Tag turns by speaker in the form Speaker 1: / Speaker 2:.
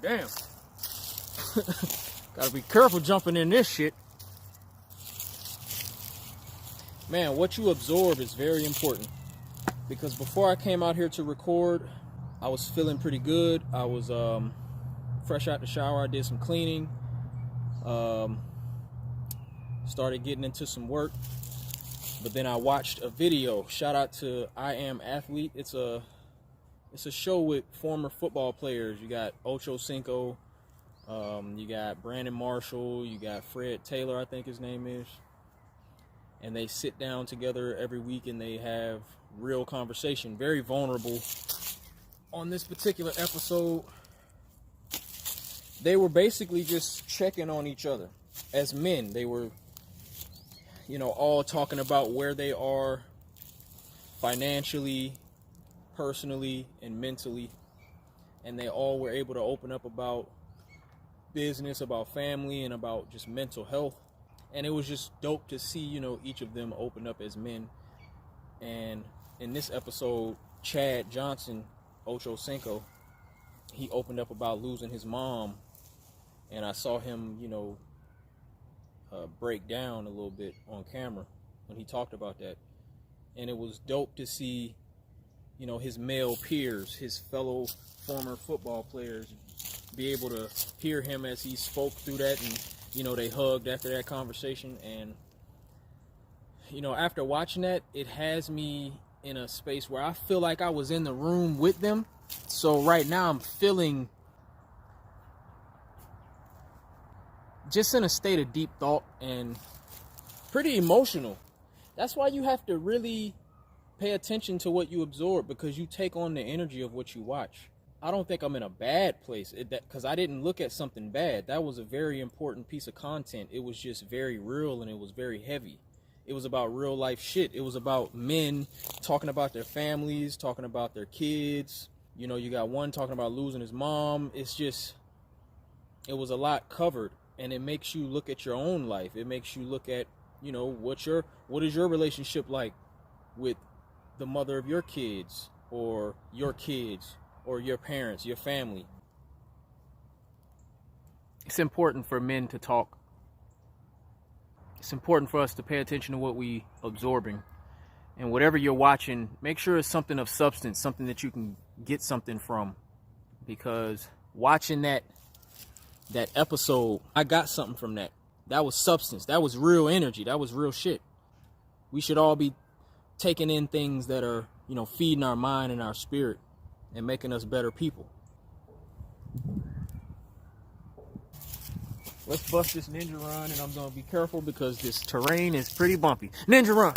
Speaker 1: God damn. Gotta be careful jumping in this shit. Man, what you absorb is very important. Because before I came out here to record, I was feeling pretty good. I was fresh out the shower. I did some cleaning. Started getting into some work. But then I watched a video. Shout out to I Am Athlete. It's a show with former football players. You got Ocho Cinco, you got Brandon Marshall, you got Fred Taylor, I think his name is. And they sit down together every week and they have real conversation, very vulnerable. On this particular episode, they were basically just checking on each other. As men, they were, all talking about where they are financially, personally, and mentally. And they all were able to open up about business, about family, and about just mental health. And it was just dope to see, each of them open up as men. And in this episode, Chad Johnson, Ocho Cinco, he opened up about losing his mom. And I saw him, break down a little bit on camera when he talked about that. And it was dope to see, his male peers, his fellow former football players, be able to hear him as he spoke through that. And they hugged after that conversation. And, after watching that, it has me in a space where I feel like I was in the room with them. So right now I'm feeling just in a state of deep thought and pretty emotional. That's why you have to really pay attention to what you absorb, because you take on the energy of what you watch. I don't think I'm in a bad place because I didn't look at something bad. That was a very important piece of content. It was just very real and it was very heavy. It was about real life shit. It was about men talking about their families, talking about their kids. You got one talking about losing his mom. It was a lot covered, and it makes you look at your own life. It makes you look at, what is your relationship like with the mother of your kids or your kids or your parents, your family. It's important for men to talk. It's important for us to pay attention to what we absorbing. And whatever you're watching, make sure it's something of substance, something that you can get something from. Because watching that episode, I got something from that. That was substance. That was real energy. That was real shit. We should all be taking in things that are, feeding our mind and our spirit and making us better people. Let's bust this ninja run, and I'm going to be careful because this terrain is pretty bumpy. Ninja run!